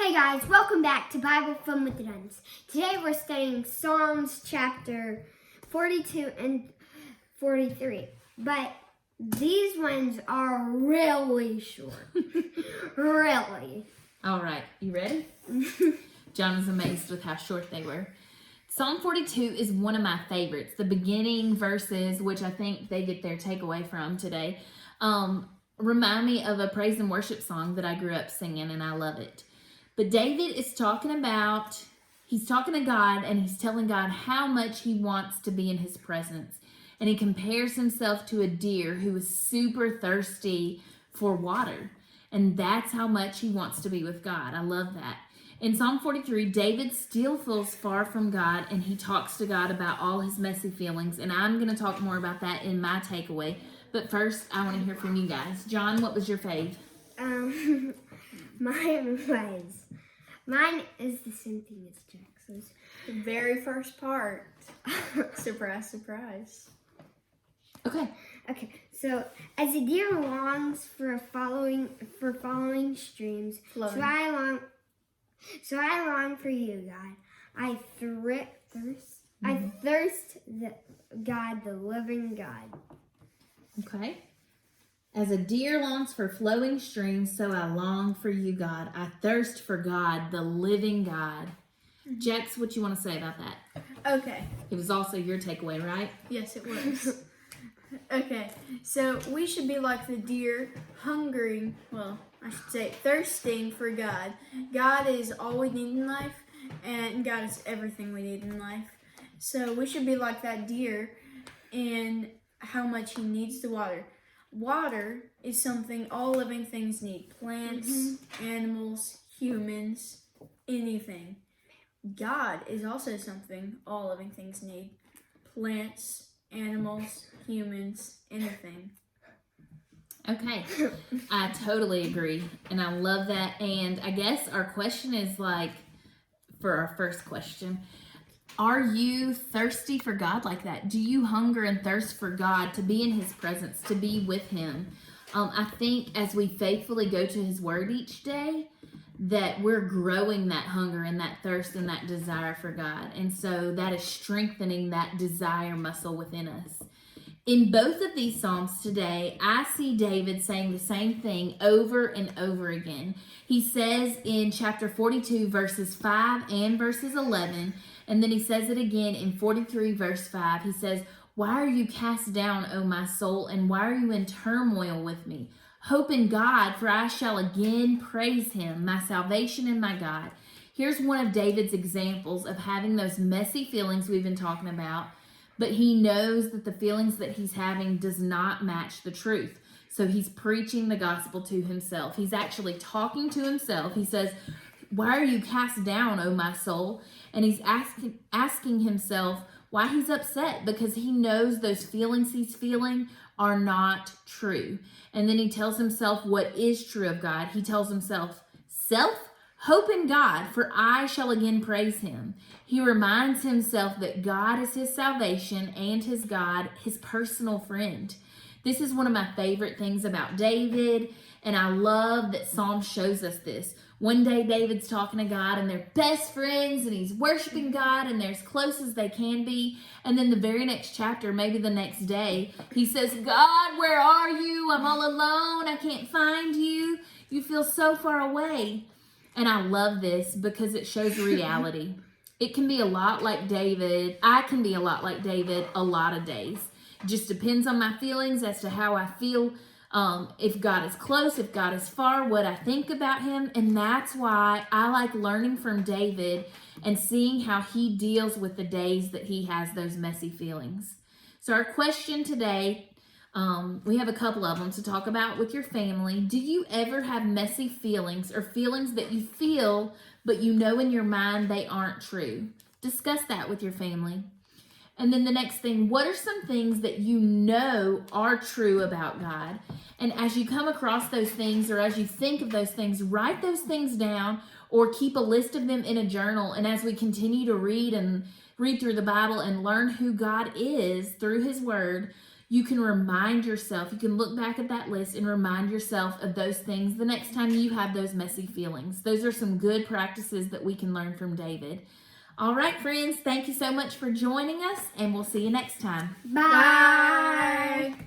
Hey guys, welcome back to Bible Fun with the Duns. Today we're studying Psalms chapter 42 and 43. But these ones are really short. Really. All right, you ready? John was amazed with how short they were. Psalm 42 is one of my favorites. The beginning verses, which I think they get their takeaway from today, remind me of a praise and worship song that I grew up singing, and I love it. But David is talking to God, and he's telling God how much he wants to be in his presence. And he compares himself to a deer who is super thirsty for water. And that's how much he wants to be with God. I love that. In Psalm 43, David still feels far from God, and he talks to God about all his messy feelings. And I'm going to talk more about that in my takeaway. But first, I want to hear from you guys. John, what was your fave? Mine is the same thing as Jackson's. The very first part. Surprise, surprise. Okay, so as a deer longs for following streams, Flowing. so I long for you, God. I thirst God, the living God. Okay. As a deer longs for flowing streams, so I long for you, God. I thirst for God, the living God. Jax, what you want to say about that? Okay. It was also your takeaway, right? Yes, it was. Okay. So we should be like the deer, hungering, well, I should say thirsting for God. God is all we need in life, and God is everything we need in life. So we should be like that deer and how much he needs the water. Water is something all living things need. Plants, animals, humans, anything. God is also something all living things need. Plants, animals, humans, anything. Okay. I totally agree. And I love that. And I guess our question is for our first question, are you thirsty for God like that? Do you hunger and thirst for God, to be in his presence, to be with him? I think as we faithfully go to his word each day, that we're growing that hunger and that thirst and that desire for God. And so that is strengthening that desire muscle within us. In both of these Psalms today, I see David saying the same thing over and over again. He says in chapter 42, verses 5 and verses 11, and then he says it again in 43, verse 5. He says, "Why are you cast down, O my soul, and why are you in turmoil with me? Hope in God, for I shall again praise him, my salvation and my God." Here's one of David's examples of having those messy feelings we've been talking about, but he knows that the feelings that he's having does not match the truth. So he's preaching the gospel to himself. He's actually talking to himself. He says, "Why are you cast down, O my soul?" And he's asking himself why he's upset, because he knows those feelings he's feeling are not true. And then he tells himself what is true of God. He tells himself, hope in God, for I shall again praise him. He reminds himself that God is his salvation and his God, his personal friend. This is one of my favorite things about David, and I love that Psalm shows us this. One day David's talking to God, and they're best friends, and he's worshiping God, and they're as close as they can be. And then the very next chapter, maybe the next day, he says, "God, where are you? I'm all alone. I can't find you. You feel so far away." And I love this because it shows reality. It can be a lot like David. I can be a lot like David a lot of days. It just depends on my feelings as to how I feel. If God is close, if God is far, what I think about him. And that's why I like learning from David and seeing how he deals with the days that he has those messy feelings. So our question today, we have a couple of them to talk about with your family. Do you ever have messy feelings, or feelings that you feel, but you know in your mind they aren't true? Discuss that with your family. And then the next thing, what are some things that you know are true about God? And as you come across those things, or as you think of those things, write those things down or keep a list of them in a journal. And as we continue to read through the Bible and learn who God is through his word, you can remind yourself, you can look back at that list and remind yourself of those things the next time you have those messy feelings. Those are some good practices that we can learn from David. All right, friends, thank you so much for joining us, and we'll see you next time. Bye.